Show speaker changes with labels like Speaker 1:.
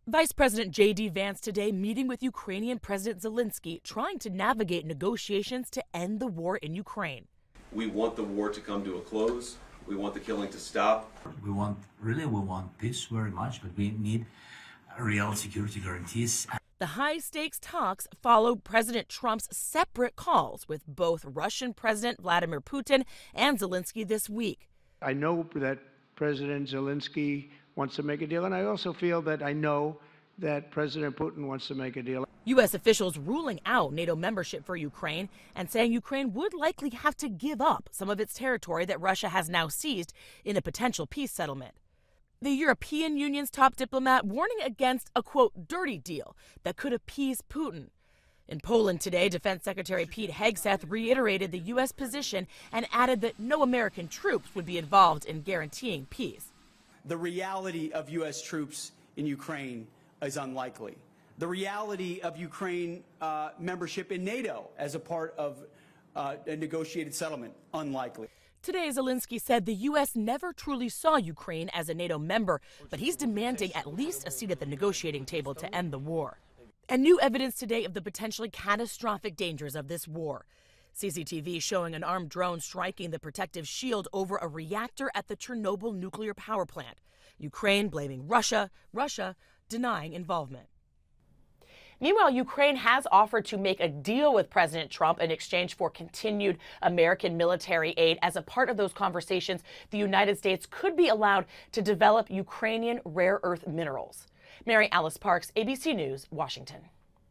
Speaker 1: Vice President J.D. Vance today meeting with Ukrainian President Zelenskyy, trying to navigate negotiations to end the war in Ukraine.
Speaker 2: We want the war to come to a close. We want the killing to stop.
Speaker 3: We want peace very much, but we need real security guarantees.
Speaker 1: The high-stakes talks follow President Trump's separate calls with both Russian President Vladimir Putin and Zelenskyy this week.
Speaker 4: I know that President Zelenskyy wants to make a deal, and I also feel that I know that President Putin wants to make a deal.
Speaker 1: U.S. officials ruling out NATO membership for Ukraine and saying Ukraine would likely have to give up some of its territory that Russia has now seized in a potential peace settlement. The European Union's top diplomat warning against a, quote, dirty deal that could appease Putin. In Poland today, Defense Secretary Pete Hegseth reiterated the U.S. position and added that no American troops would be involved in guaranteeing peace.
Speaker 5: The reality of U.S. troops in Ukraine is unlikely. The reality of Ukraine membership in NATO as a part of a negotiated settlement, unlikely.
Speaker 1: Today, Zelenskyy said the U.S. never truly saw Ukraine as a NATO member, but he's demanding at least a seat at the negotiating table to end the war. And new evidence today of the potentially catastrophic dangers of this war. CCTV showing an armed drone striking the protective shield over a reactor at the Chernobyl nuclear power plant. Ukraine blaming Russia, Russia denying involvement. Meanwhile, Ukraine has offered to make a deal with President Trump in exchange for continued American military aid. As a part of those conversations, the United States could be allowed to develop Ukrainian rare earth minerals. Mary Alice Parks, ABC News, Washington.